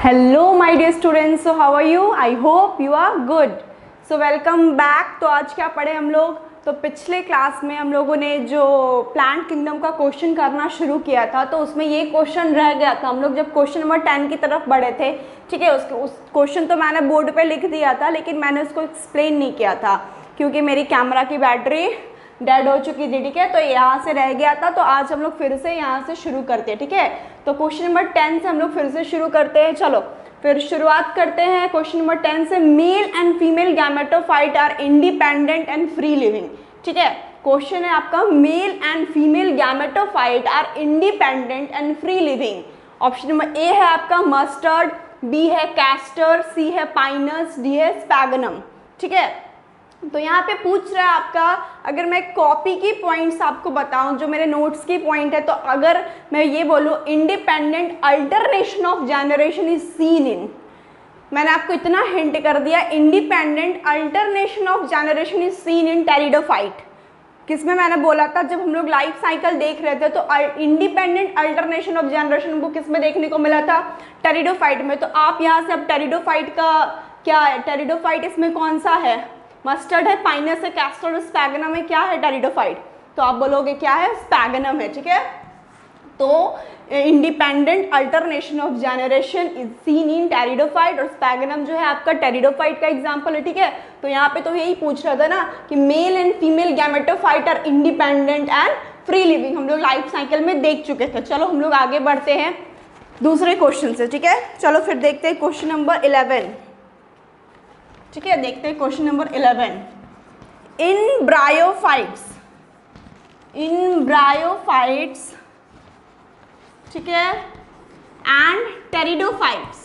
Hello my dear students, so how are you? I hope you are good. So welcome back. तो आज क्या पढ़े हम लोग? तो पिछले क्लास में हम लोगों ने जो प्लांट किंगडम का क्वेश्चन करना शुरू किया था, तो उसमें ये क्वेश्चन रह गया था। हम लोग जब क्वेश्चन नंबर 10 की तरफ बढ़े थे, ठीक है, उस क्वेश्चन तो मैंने बोर्ड पे लिख दिया था, लेकिन मैंने उसको एक्सप्लेन नहीं किया था क्योंकि मेरी कैमरा की बैटरी डेड हो चुकी थी। ठीक है, तो यहाँ से रह गया था। तो आज हम लोग फिर से यहाँ से शुरू करते हैं। ठीक है, तो क्वेश्चन नंबर 10 से हम लोग फिर से शुरू करते हैं। चलो फिर शुरुआत करते हैं क्वेश्चन नंबर 10 से। Male and female gametophyte are independent and free living. ठीक है, क्वेश्चन है आपका, male and female gametophyte are independent and free living. Option number A है आपका मस्टर्ड, बी है कैस्टर, सी है पाइनस, डी है स्पैगनम। ठीक है, तो यहाँ पे पूछ रहा है आपका, अगर मैं कॉपी की पॉइंट्स आपको बताऊं, जो मेरे नोट्स की पॉइंट है, तो अगर मैं ये बोलूं independent alternation of generation is seen in, मैंने आपको इतना हिंट कर दिया, independent alternation of generation is seen in pteridophyte. किसमें मैंने बोला था? जब हम लोग लाइफ साइकिल देख रहे थे, तो इंडिपेंडेंट अल्टरनेशन ऑफ जनरेशन को किसमें देखने को मिला था? टेरिडोफाइट में। तो आप यहाँ से अब टेरिडोफाइट का क्या है? टेरिडोफाइट इसमें कौन सा है? मस्टर्ड है, पाइनस है, कैस्टर और स्पैगनम है। क्या है? टेरिडोफाइट। तो आप बोलोगे क्या है? स्पैगनम है। ठीक है, तो independent alternation of generation is seen in pteridophyte, और स्पैगनम जो है आपका टेरिडोफाइट का एग्जांपल है। ठीक है, तो यहाँ पे तो यही पूछ रहा था ना कि male and female gametophyte are independent and free living. हम लोग लाइफ साइकिल में देख चुके थे। चलो हम लोग आगे बढ़ते हैं दूसरे क्वेश्चन से। ठीक है, चलो फिर देखते हैं क्वेश्चन नंबर 11। ठीक है, देखते हैं क्वेश्चन नंबर 11। इन ब्रायोफाइट्स, ठीक है, and pteridophytes,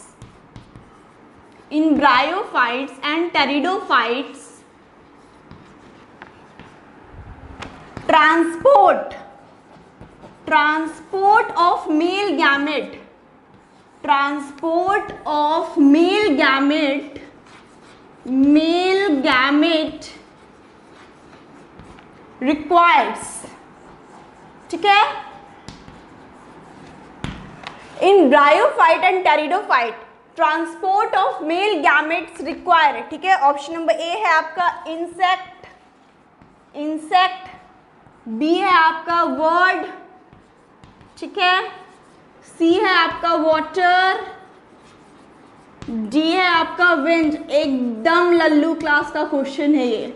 in bryophytes and pteridophytes, transport of male gamete requires, ठीक है, in bryophyte and pteridophyte transport of male gametes require. ठीक है, ऑप्शन नंबर ए है आपका इंसेक्ट, बी है आपका वर्ड, ठीक है, सी है आपका वाटर, डी है आपका विंड। एकदम लल्लू क्लास का क्वेश्चन है ये।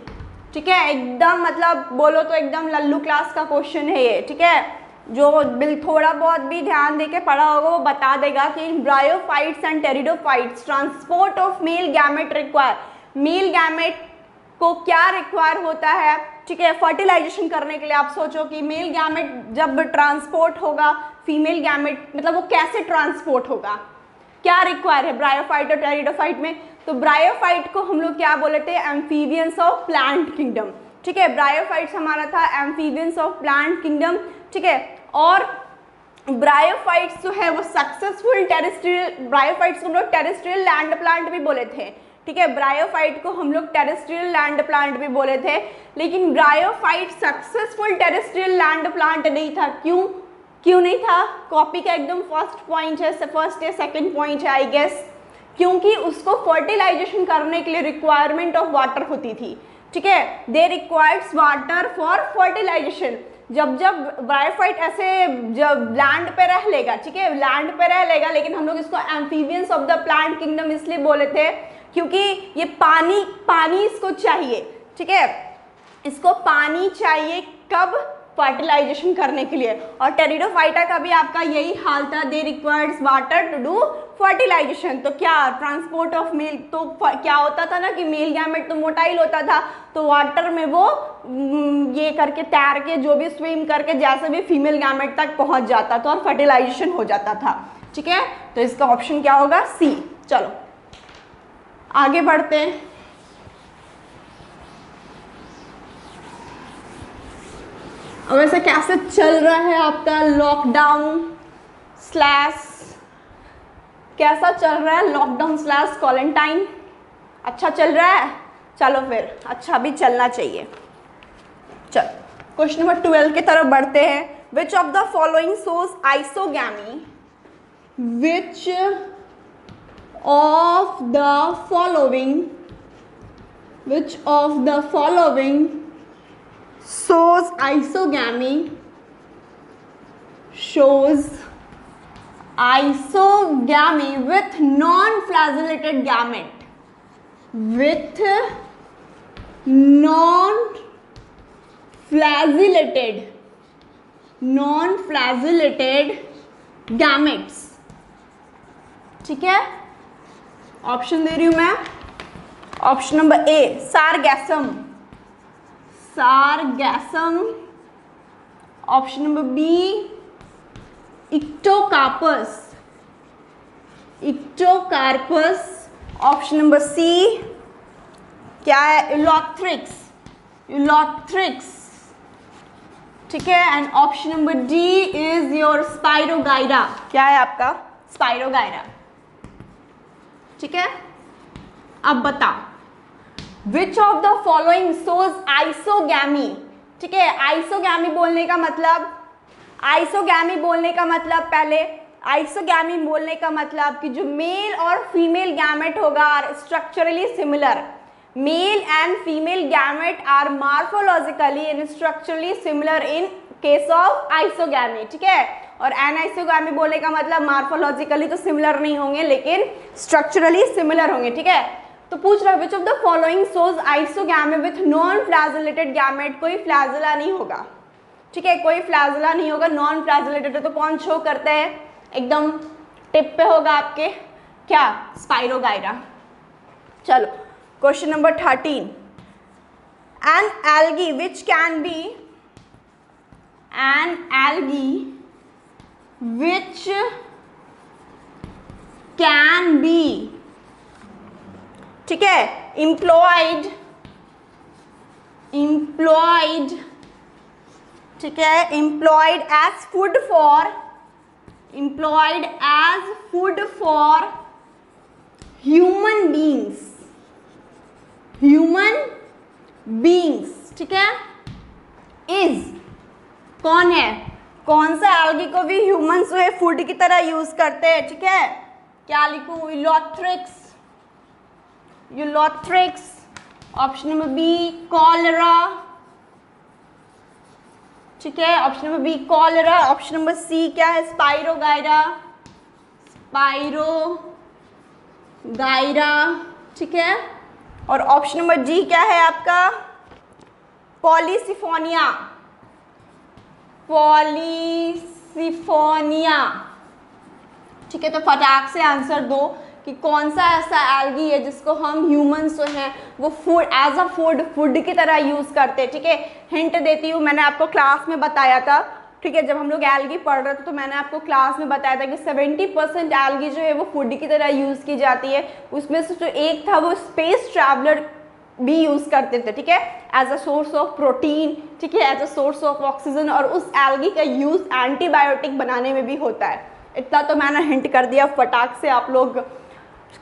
ठीक है, एकदम मतलब बोलो तो एकदम लल्लू क्लास का क्वेश्चन है ये। ठीक है, जो बिल थोड़ा बहुत भी ध्यान देके पढ़ा होगा वो बता देगा कि in bryophytes and pteridophytes transport of male gamete require. Male gamete को क्या रिक्वायर होता है? ठीक है, फर्टिलाइजेशन करने के लिए। आप सोचो कि मेल गैमेट जब ट्रांसपोर्ट होगा, फीमेल गैमेट मतलब वो कैसे ट्रांसपोर्ट होगा, क्या रिक्वायर है ब्रायोफाइट और टेरिडोफाइट में? तो ब्रायोफाइट को हम लोग क्या बोले थे? Amphibians of plant kingdom. ठीक है, ब्रायोफाइट्स हमारा था एम्फीबियंस ऑफ प्लांट किंगडम। ठीक है, और ब्रायोफाइट्स जो है वो सक्सेसफुल टेरेस्ट्रियल, ब्रायोफाइट्स को हम लोग टेरेस्ट्रियल लैंड प्लांट भी बोले थे। ठीक है, ब्रायोफाइट को हम लोग टेरेस्ट्रियल लैंड प्लांट भी बोले थे, लेकिन bryophyte successful terrestrial land plant नहीं था। क्यों नहीं था? कॉपी का एकदम फर्स्ट पॉइंट है, फर्स्ट या सेकंड पॉइंट है आई गेस, क्योंकि उसको फर्टिलाइजेशन करने के लिए रिक्वायरमेंट ऑफ वाटर होती थी। ठीक है, दे रिक्वायर्स वाटर फॉर फर्टिलाइजेशन। जब ब्रायोफाइट ऐसे जब लैंड पे रह लेगा, ठीक है, लैंड पे रह लेगा, लेकिन हम लोग इसको amphibians of the plant kingdom इसलिए बोले थे क्योंकि ये पानी इसको चाहिए। ठीक है, इसको पानी चाहिए कब? फर्टिलाइजेशन करने के लिए। और टेरिडोफाइटा का भी आपका यही हाल था, they requires water to do fertilisation. तो क्या ट्रांसपोर्ट ऑफ मेल, तो क्या होता था ना कि मेल गैमेट तो मोटाइल होता था, तो वाटर में वो ये करके तैर के जो भी स्विम करके जैसे भी फीमेल गैमेट तक पहुंच जाता था और फर्टिलाइजेशन हो जाता था। ठीक है, तो इसका ऑप्शन क्या होगा? सी। चलो आगे बढ़ते हैं। अब वैसे कैसे चल रहा है आपका लॉकडाउन स्लैश, कैसा चल रहा है लॉकडाउन स्लैश क्वारंटाइन? अच्छा चल रहा है? चलो फिर अच्छा भी चलना चाहिए। चल क्वेश्चन नंबर 12 की तरफ बढ़ते हैं। विच of the following shows isogamy? Which of the following shows isogamy with non-flagellated gamete, with non-flagellated gametes. ठीक है, ऑप्शन दे रही हूं मैं. Option number A Sargassum. Option number B Ectocarpus. Option number C क्या है, यूलोथ्रिक्स. ठीक है, and option number D is your Spirogyra. क्या है आपका, स्पाइरोगाइरा. ठीक है, अब बताओ which of the following shows isogamy. ठीक है, आइसोगैमी बोलने का मतलब पहले आइसोगैमी बोलने का मतलब कि जो मेल और फीमेल गैमेट होगा structurally similar. Male and female gamete are morphologically and structurally similar in case of isogamy. ठीक है, और एनाइसोगैमी बोलने का मतलब मॉर्फोलॉजिकली तो सिमिलर नहीं होंगे लेकिन स्ट्रक्चरली सिमिलर होंगे. ठीक है, तो पूछ रहा है which of the following shows isogamy with non flagellated gamete. कोई फ्लैजेला नहीं होगा. ठीक है, कोई फ्लैजेला नहीं होगा, नॉन फ्लैजेलेटेड. तो कौन शो करते हैं, एकदम टिप पे होगा आपके, क्या, स्पाइरोगाइरा. चलो question number 13. An algae which can be ठीक है employed ठीक है employed as food for human beings. ठीक है, is कौन है, कौन सा एल्गी को भी ह्यूमंस जो है फूड की तरह यूज करते हैं. ठीक है, क्या लिखूं, ulothrix. Option number B cholera. ठीक है, option number B cholera. Option number C क्या है, स्पाइरोगाइरा. ठीक है, और ऑप्शन नंबर जी क्या है आपका, पॉलीसिफोनिया. ठीक है, तो फटाक से आंसर दो कि कौन सा ऐसा एल्गी है जिसको हम ह्यूमंस जो हैं वो फूड एज अ फूड की तरह यूज़ करते हैं. ठीक है, हिंट देती हूँ, मैंने आपको क्लास में बताया था. ठीक है, जब हम लोग एल्गी पढ़ रहे थे तो मैंने आपको क्लास में बताया था कि 70% एल्गी जो है वो फूड की तरह यूज़ की जाती है. उसमें से जो एक था वो स्पेस ट्रैवलर भी यूज़ करते थे. ठीक है, as a source of protein. ठीक है, as a source of oxygen. और उस एल्गी का यूज़ एंटीबायोटिक बनाने में भी होता है. इतना तो मैंने हिंट कर दिया. फटाक से आप लोग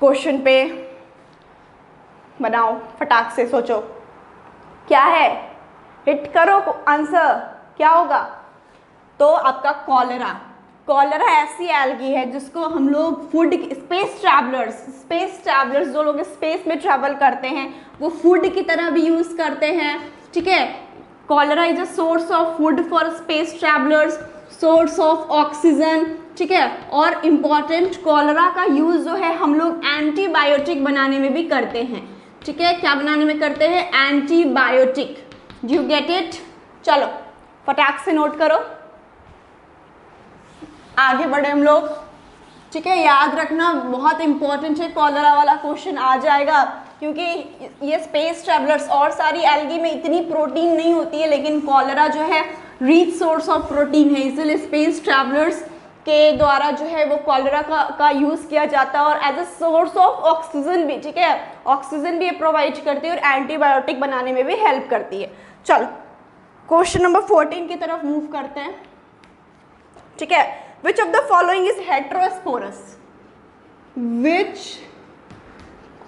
क्वेश्चन पे बनाओ, फटाक से सोचो क्या है, हिट करो आंसर, क्या होगा. तो आपका कॉलरा ऐसी एल्गी है जिसको हम लोग फूड, स्पेस ट्रैवलर्स जो लोग स्पेस में ट्रैवल करते हैं वो फूड की तरह भी यूज़ करते हैं. ठीक है, cholera is a source of food for space travellers, source of oxygen. ठीक है, और इम्पॉर्टेंट कॉलरा का यूज़ जो है हम लोग एंटीबायोटिक बनाने में भी करते हैं. ठीक है, क्या बनाने में करते हैं, antibiotic. Do you get it. चलो फटाक से नोट करो, आगे बढ़े हम लोग. ठीक है, याद रखना बहुत इंपॉर्टेंट है, कॉलरा वाला क्वेश्चन आ जाएगा क्योंकि ये स्पेस ट्रैवलर्स, और सारी एल्गी में इतनी प्रोटीन नहीं होती है लेकिन कॉलरा जो है रिच सोर्स ऑफ प्रोटीन है, इसलिए स्पेस ट्रैवलर्स के द्वारा जो है वो कॉलरा का यूज़ किया जाता है. और as a source of oxygen भी. ठीक है, ऑक्सीजन भी ये प्रोवाइड करती है और एंटीबायोटिक बनाने में भी हेल्प करती है. चलो क्वेश्चन नंबर 14 की तरफ मूव करते हैं. ठीक है, which of the following is heterosporous. Which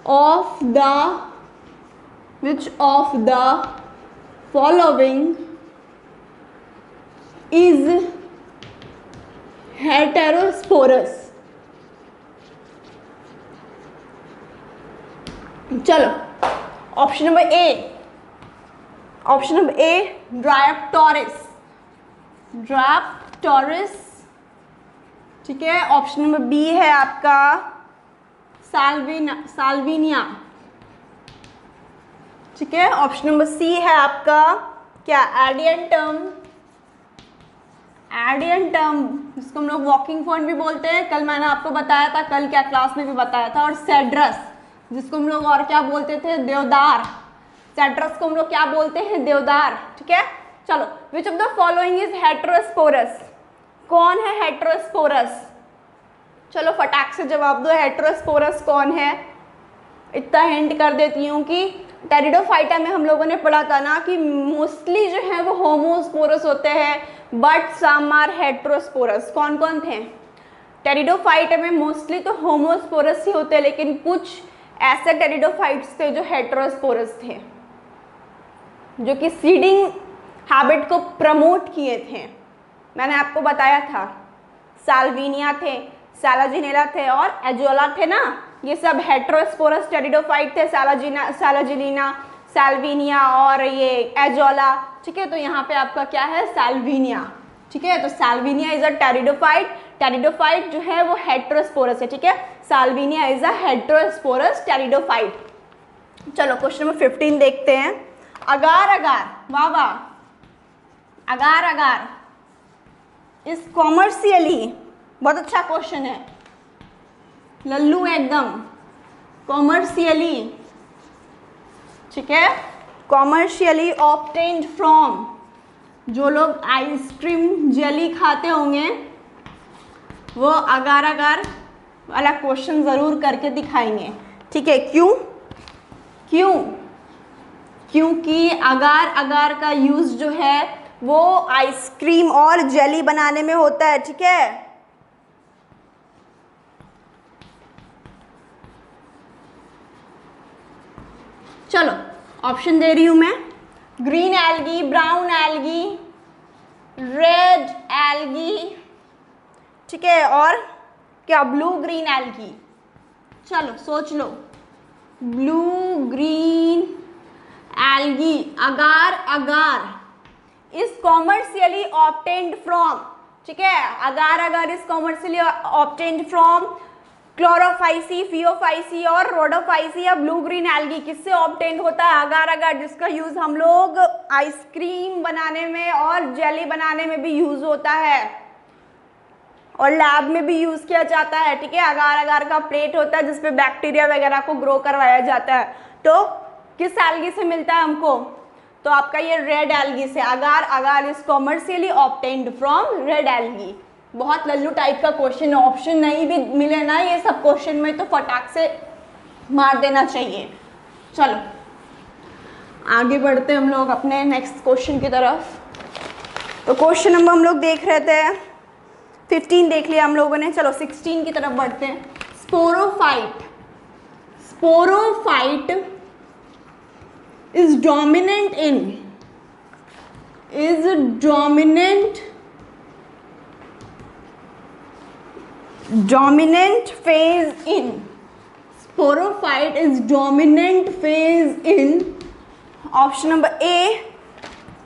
of the following is heterosporous. चलो option number A, option number A Dryopteris, Dryopteris, ठीक है। ऑप्शन नंबर बी है आपका साल्विनिया, ठीक है। ऑप्शन नंबर सी है आपका क्या, एडियंटम, एडियंटम जिसको हम लोग वॉकिंग फोन भी बोलते हैं, कल मैंने आपको बताया था, कल क्या क्लास में भी बताया था। और सेड्रस जिसको हम लोग और क्या बोलते थे, देवदार, सेड्रस को हम लोग क्या बोलते हैं, देवदार, ठीक है। चलो विच of the following is heterosporous, कौन है हेटेरोस्पोरस, चलो फटाक से जवाब दो, हेटेरोस्पोरस कौन है। इतना हिंट कर देती हूँ कि टेरिडोफाइटा में हम लोगों ने पढ़ा था ना कि मोस्टली जो है वो होमोस्पोरस होते हैं बट सम आर हेटेरोस्पोरस। कौन कौन थे टेरिडोफाइटा में, मोस्टली तो होमोस्पोरस ही होते हैं, लेकिन कुछ ऐसे टेरिडोफाइट्स थे जो हेटेरोस्पोरस थे, जो कि सीडिंग हैबिट को प्रमोट किए थे। मैंने आपको बताया था साल्विनिया थे, सैलाजिनेला थे और एजोला थे ना, ये सब हेटेरोस्पोरस टेरिडोफाइट थे, सैलाजिनेला, साल्विनिया और ये एजोला, ठीक है। तो यहाँ पे आपका क्या है, साल्विनिया, ठीक है। तो Salvinia is a pteridophyte, pteridophyte जो है वो हेटेरोस्पोरस है, ठीक है। Salvinia is a heterosporous pteridophyte. चलो क्वेश्चन नंबर 15 देखते हैं। अगार अगार, वाह वाह, अगार अगार इज कॉमर्शियली, बहुत अच्छा क्वेश्चन है लल्लू, एकदम कॉमर्शियली, ठीक है। कॉमर्शियली ऑब्टेन्ड फ्रॉम, जो लोग आइसक्रीम जेली खाते होंगे वो अगार अगार वाला क्वेश्चन ज़रूर करके दिखाएंगे, ठीक है। क्यों, क्यों, क्योंकि अगार अगार का यूज़ जो है वो आइसक्रीम और जेली बनाने में होता है, ठीक है। चलो ऑप्शन दे रही हूं मैं, green algae, brown algae, red algae, ठीक है, और क्या ब्लू ग्रीन एल्गी। चलो सोच लो, blue green algae, agar agar is commercially obtained from, ठीक है। Agar agar is commercially obtained from Chlorophyceae, Phaeophyceae और रोडोफाइसी या ब्लू ग्रीन एल्गी। किससे ऑब्टेन्ड होता है अगार अगार, जिसका यूज हम लोग आइसक्रीम बनाने में और जेली बनाने में भी यूज होता है और लैब में भी यूज किया जाता है, ठीक है। अगार अगार का प्लेट होता है जिसपे बैक्टीरिया वगैरह को ग्रो करवाया जाता है। तो किस एल्गी से मिलता है हमको, तो आपका ये रेड एल्गी से। Agar agar is commercially obtained from red algae. बहुत लल्लू टाइप का क्वेश्चन, ऑप्शन नहीं भी मिले ना ये सब क्वेश्चन में तो फटाक से मार देना चाहिए। चलो आगे बढ़ते हम लोग अपने नेक्स्ट क्वेश्चन की तरफ। तो क्वेश्चन नंबर हम लोग देख रहे थे 15 देख लिया हम लोगों ने, चलो 16 की तरफ बढ़ते हैं। Sporophyte, sporophyte is dominant in, is dominant, dominant phase in, sporophyte is dominant phase in, option number A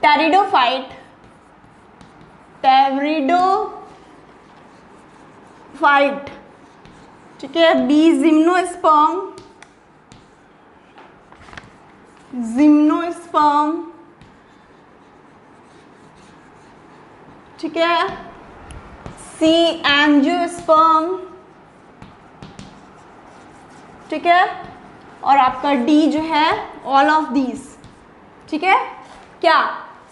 pteridophyte, pteridophyte, ठीक है। B gymnosperm, gymnosperm, ठीक है। C एंजियोस्पर्म, ठीक है। और आपका D जो है ऑल ऑफ दीज, ठीक है। क्या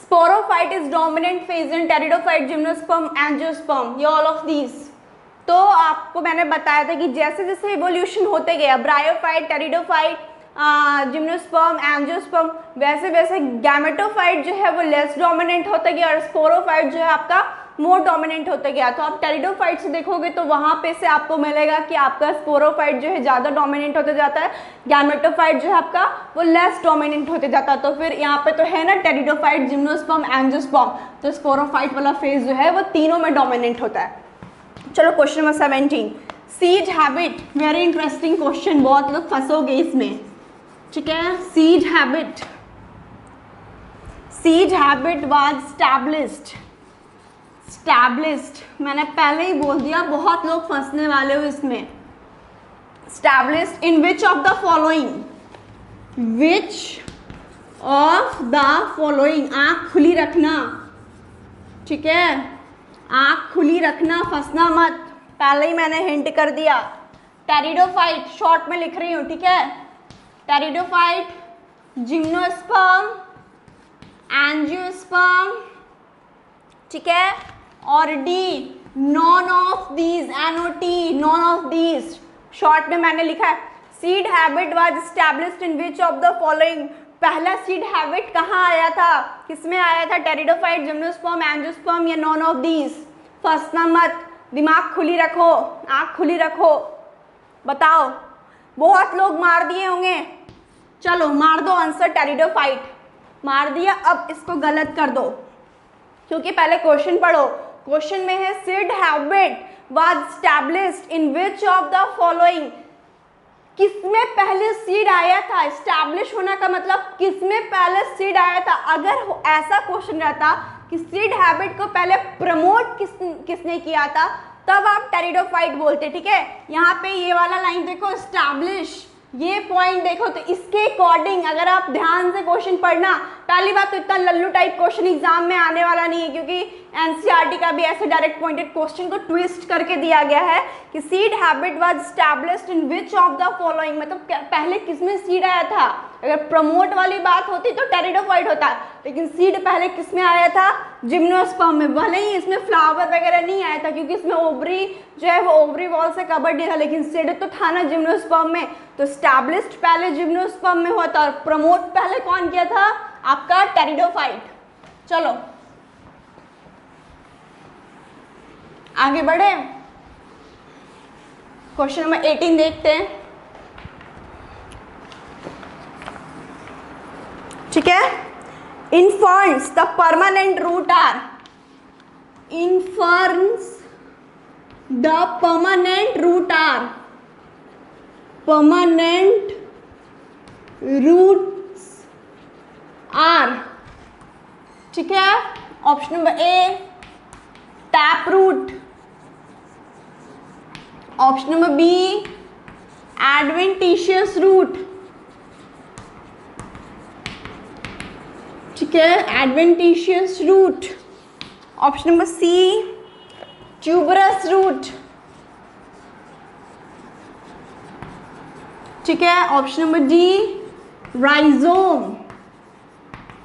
sporophyte is dominant phase in pteridophyte, gymnosperm, angiosperm, ये ऑल ऑफ दीज। तो आपको मैंने बताया था कि जैसे जैसे इवोल्यूशन होते गया, ब्रायोफाइट, टेरिडोफाइट, जिम्नोस्पर्म, एंजियोस्पर्म, वैसे वैसे गैमेटोफाइट जो है वो लेस डोमिनेंट होता गया और स्पोरोफाइट जो है आपका मोर डोमिनेंट होता गया। तो आप टेरिडोफाइट से देखोगे तो वहाँ पे से आपको मिलेगा कि आपका स्पोरोफाइट जो है ज़्यादा डोमिनेंट होते जाता है, गैमेटोफाइट जो है आपका वो लेस डोमिनेंट होते जाता है। तो फिर यहाँ पे तो है ना टेरिडोफाइट, जिम्नोस्पर्म, एंजियोस्पर्म, तो स्पोरोफाइट वाला फेज जो है वो तीनों में डोमिनेंट होता है। चलो question number 17, seed habit, very interesting question, बहुत लोग फंसोगे इसमें। ठीक है, seed habit, seed habit was established, मैंने पहले ही बोल दिया, बहुत लोग फंसने वाले हो इसमें। Established in which of the following, which of the following, आंख खुली रखना, ठीक है, आंख खुली रखना, फंसना मत, पहले ही मैंने हिंट कर दिया। टेरिडोफाइट शॉर्ट में लिख रही हूं, ठीक है, टेरिडोफाइट, जिम्नोस्पर्म, एंजियोस्पर्म, ठीक है, और D none of these, NOT, none of these short में मैंने लिखा है। Seed habit was established in which of the following, पहला सीड हैबिट कहाँ आया था, किसमें आया था, टेरिडोफाइट, जिम्नोस्पर्म, एंजियोस्पर्म या नॉन ऑफ दीज। फंसना मत, दिमाग खुली रखो, आँख खुली रखो, बताओ। बहुत लोग मार दिए होंगे, चलो मार दो आंसर, टेरिडोफाइट मार दिया, अब इसको गलत कर दो, क्योंकि पहले क्वेश्चन पढ़ो। क्वेश्चन में है seed habit was established in which of the following, किसमें पहले सीड आया था, एस्टैब्लिश होना का मतलब किसमें पहले सीड आया था। अगर ऐसा क्वेश्चन रहता कि सीड हैबिट को पहले प्रमोट किसने किया था, तब आप टेरिडोफाइट बोलते, ठीक है। यहाँ पे ये वाला लाइन देखो, एस्टैब्लिश, ये पॉइंट देखो, तो इसके अकॉर्डिंग अगर आप ध्यान से क्वेश्चन पढ़ना, पहली बात तो इतना लल्लू टाइप क्वेश्चन एग्जाम में आने वाला नहीं है, क्योंकि एनसीईआरटी का भी ऐसे डायरेक्ट पॉइंटेड क्वेश्चन को ट्विस्ट करके दिया गया है कि seed habit was established in which of the following, मतलब पहले किसमें सीड आया था। अगर प्रमोट वाली बात होती तो टेरिडोफाइट होता, लेकिन सीड पहले किसमें आया था, जिम्नोस्पर्म में। भले ही इसमें फ्लावर वगैरह नहीं आया था, क्योंकि इसमें ओवरी जो है वो ओवरी वॉल से कवर्ड नहीं था, लेकिन सीड तो था ना जिम्नोस्पर्म में। तो एस्टैब्लिश्ड पहले जिम्नोस्पर्म में हुआ था, और प्रमोट पहले कौन किया था, आपका टेरिडोफाइट। चलो आगे बढ़े, क्वेश्चन नंबर 18 देखते हैं, ठीक है। In ferns the permanent root are, in ferns the permanent root are, permanent roots are, ठीक है। Option number A tap root, option number B adventitious root, ठीक है, adventitious root. Option number C tuberous root, ठीक है। Option number D rhizome.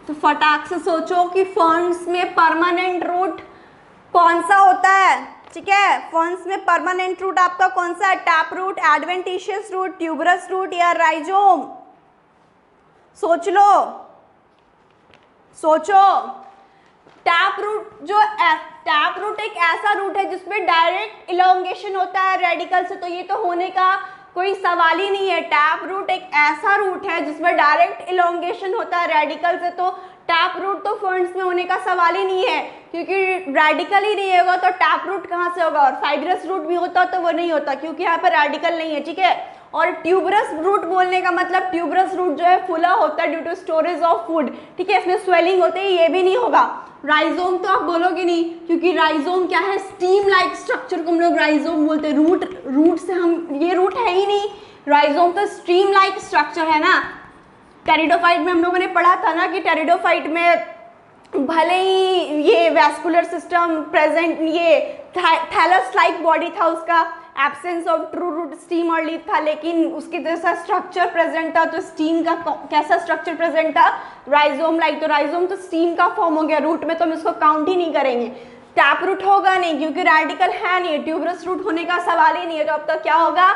तो फटाक से सोचो कि फर्न्स में परमानेंट रूट कौन सा होता है, ठीक है। फर्न्स में परमानेंट रूट आपका कौन सा है, tap root, adventitious root, tuberous root या राइजोम। सोच लो, सोचो। टैप रूट एक ऐसा रूट है जिसमें डायरेक्ट इलोंगेशन होता है रेडिकल से, तो ये तो होने का कोई सवाल ही नहीं है। टैप रूट एक ऐसा रूट है जिसमें डायरेक्ट इलोंगेशन होता है रेडिकल से, तो टैप रूट तो फर्न्स में होने का सवाल ही नहीं है, क्योंकि रेडिकल ही नहीं होगा तो टैप रूट कहाँ से होगा। और फाइब्रस रूट भी होता तो वो नहीं होता, क्योंकि यहाँ पर रेडिकल नहीं है, ठीक है। और ट्यूबरस रूट बोलने का मतलब ट्यूबरस रूट जो है फुला होता है due to storage of food, ठीक है, इसमें स्वेलिंग होती है, ये भी नहीं होगा। राइजोम तो आप बोलोगे नहीं, क्योंकि राइजोम क्या है, स्टीम लाइक स्ट्रक्चर को हम लोग राइजोम बोलते हैं। रूट से हम, ये रूट है ही नहीं, राइजोम तो स्ट्रीम लाइक स्ट्रक्चर है ना। टेरिडोफाइट में हम लोगों ने पढ़ा था ना कि टेरिडोफाइट में भले ही ये वैस्कुलर सिस्टम प्रेजेंट, ये थैलस लाइक बॉडी था, उसका absence of true root stem और लीफ था, लेकिन उसके जैसा स्ट्रक्चर प्रेजेंट था। तो स्टीम का कैसा स्ट्रक्चर प्रेजेंट था, राइजोम लाइक। तो राइजोम तो स्टीम का फॉर्म हो गया, रूट में तो हम इसको काउंट ही नहीं करेंगे। टैप रूट होगा नहीं, क्योंकि रेडिकल है नहीं, ट्यूबरस रूट होने का सवाल ही नहीं है। तो अब तक क्या होगा,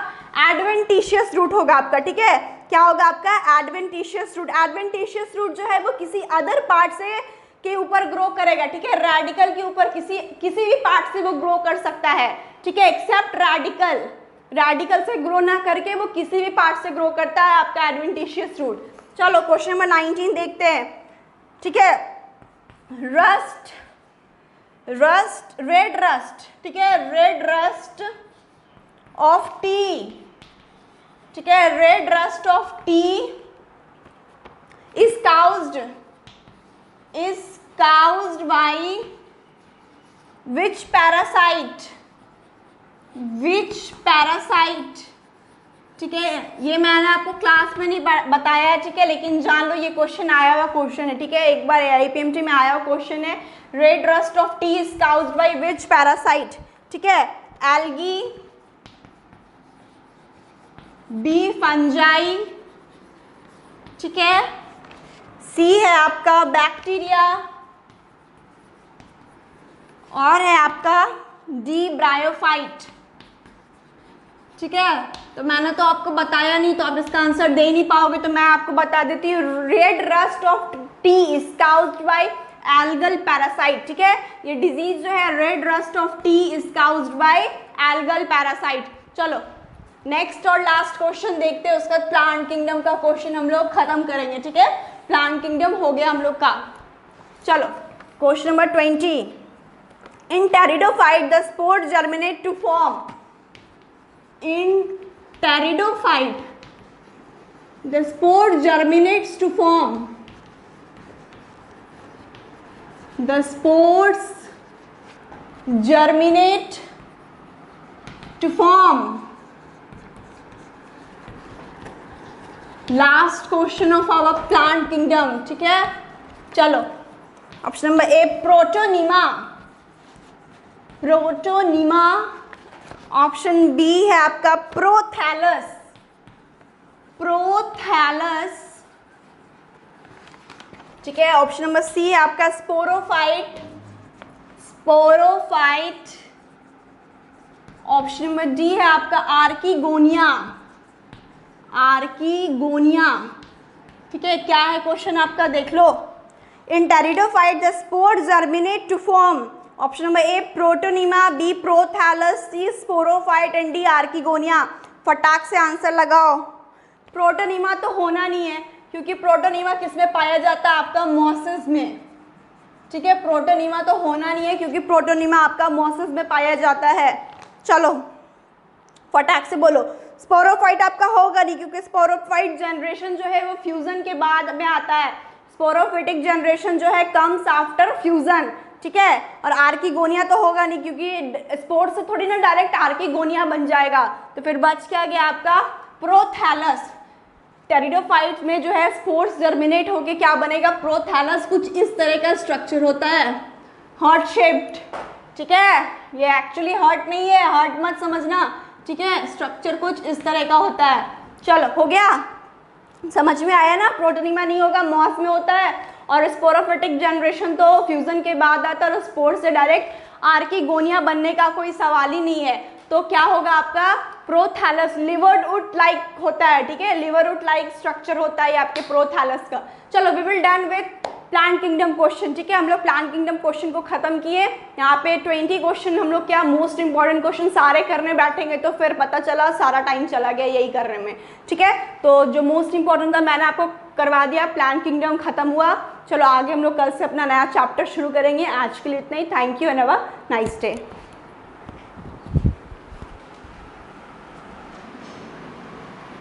एडवेंटिशियस रूट होगा आपका, ठीक है। क्या होगा आपका, एडवेंटिशियस रूट। एडवेंटिशियस रूट जो है वो किसी अदर पार्ट से के ऊपर ग्रो करेगा, ठीक है। रेडिकल के ऊपर किसी भी पार्ट से वो ग्रो कर सकता है, ठीक है, एक्सेप्ट रेडिकल से ग्रो ना करके वो किसी भी पार्ट से ग्रो करता है आपका एडवेंटिशियस रूट। चलो क्वेश्चन नंबर 19 देखते हैं, ठीक है। रेड रस्ट, ठीक है, रेड रस्ट ऑफ टी, ठीक है, red rust of T is caused by which parasite? ठीक है, ये मैंने आपको क्लास में नहीं बताया है, ठीक है, लेकिन जान लो ये क्वेश्चन आया हुआ क्वेश्चन है, ठीक है, एक बार AIPMT में आया हुआ क्वेश्चन है। Red rust of T is caused by which parasite? ठीक है, एल्गी, बी फंजाई, ठीक है, सी है आपका बैक्टीरिया, और है आपका डी ब्रायोफाइट। ठीक है, तो मैंने तो आपको बताया नहीं, तो आप इसका आंसर दे नहीं पाओगे, तो मैं आपको बता देती हूँ। Red rust of T is caused bye algal parasite. ठीक है, ये डिजीज जो है red rust of T is caused bye algal parasite. चलो नेक्स्ट और लास्ट क्वेश्चन देखते हैं, उसका प्लांट किंगडम का क्वेश्चन हम लोग खत्म करेंगे। ठीक है, प्लांट किंगडम हो गया हम लोग का। चलो question number 20, in pteridophyte the spore germinate to form. In pteridophyte, the spore germinates to form. The spores germinate to form. Last question of our plant kingdom. ठीक है, चलो option number A protonema. Protonema. Option B है आपका prothallus. Prothallus. ठीक है, option number सी है आपका sporophyte. Sporophyte. Option number D है आपका आर्कीगोनिया। आर्कीगोनिया। ठीक है, क्या है क्वेश्चन आपका देख लो। In pteridophyte the spore germinate to form. Option number A protonema, B prothallus, C sporophyte and D archegonia. फटाक से आंसर लगाओ। प्रोटोनीमा तो होना नहीं है, क्योंकि प्रोटोनीमा किसमें पाया जाता है? आपका मॉसेस में। ठीक है, प्रोटोनीमा तो होना नहीं है, क्योंकि प्रोटोनीमा आपका मॉसेस में पाया जाता है। चलो फटाक से बोलो। स्पोरोफाइट आपका होगा नहीं, क्योंकि स्पोरोफाइट जनरेशन जो है वो फ्यूजन के बाद में आता है। स्पोरोफिटिक जनरेशन जो है कम्स आफ्टर फ्यूजन। ठीक है, और आर्कीगोनिया तो होगा नहीं, क्योंकि स्पोर से थोड़ी ना डायरेक्ट आर्कीगोनिया बन जाएगा। तो फिर बच क्या गया आपका प्रोथैलस। टेरिडोफाइट में जो है स्पोर्स जर्मिनेट होके क्या बनेगा? प्रोथैलस। कुछ इस तरह का स्ट्रक्चर होता है, हार्ट शेप्ड। ठीक है, ये एक्चुअली हार्ट नहीं है, हार्ट मत समझना। ठीक है, स्ट्रक्चर कुछ इस तरह का होता है। चलो हो गया, समझ में आया ना? प्रोटोनीमा नहीं होगा, मॉस में होता है। और स्पोरोफिटिक जनरेशन तो फ्यूजन के बाद आता है, और स्पोर से डायरेक्ट आर्कीगोनिया बनने का कोई सवाल ही नहीं है। तो क्या होगा आपका? प्रोथैलस। लिवरवुड लाइक होता है। ठीक है, लिवरवुड लाइक स्ट्रक्चर होता है आपके प्रोथैलस का। चलो we will done with plant kingdom question. ठीक है, हम लोग प्लांट किंगडम क्वेश्चन को खत्म किए। यहाँ पे 20 क्वेश्चन हम लोग क्या मोस्ट इंपॉर्टेंट क्वेश्चन सारे करने बैठेंगे, तो फिर पता चला सारा टाइम चला गया यही करने में। ठीक है, तो जो मोस्ट इंपॉर्टेंट था मैंने आपको करवा दिया, प्लांट किंगडम खत्म हुआ। चलो आगे हम लोग कल से अपना नया चैप्टर शुरू करेंगे। आज के लिए इतना ही। Thank you and have a nice day.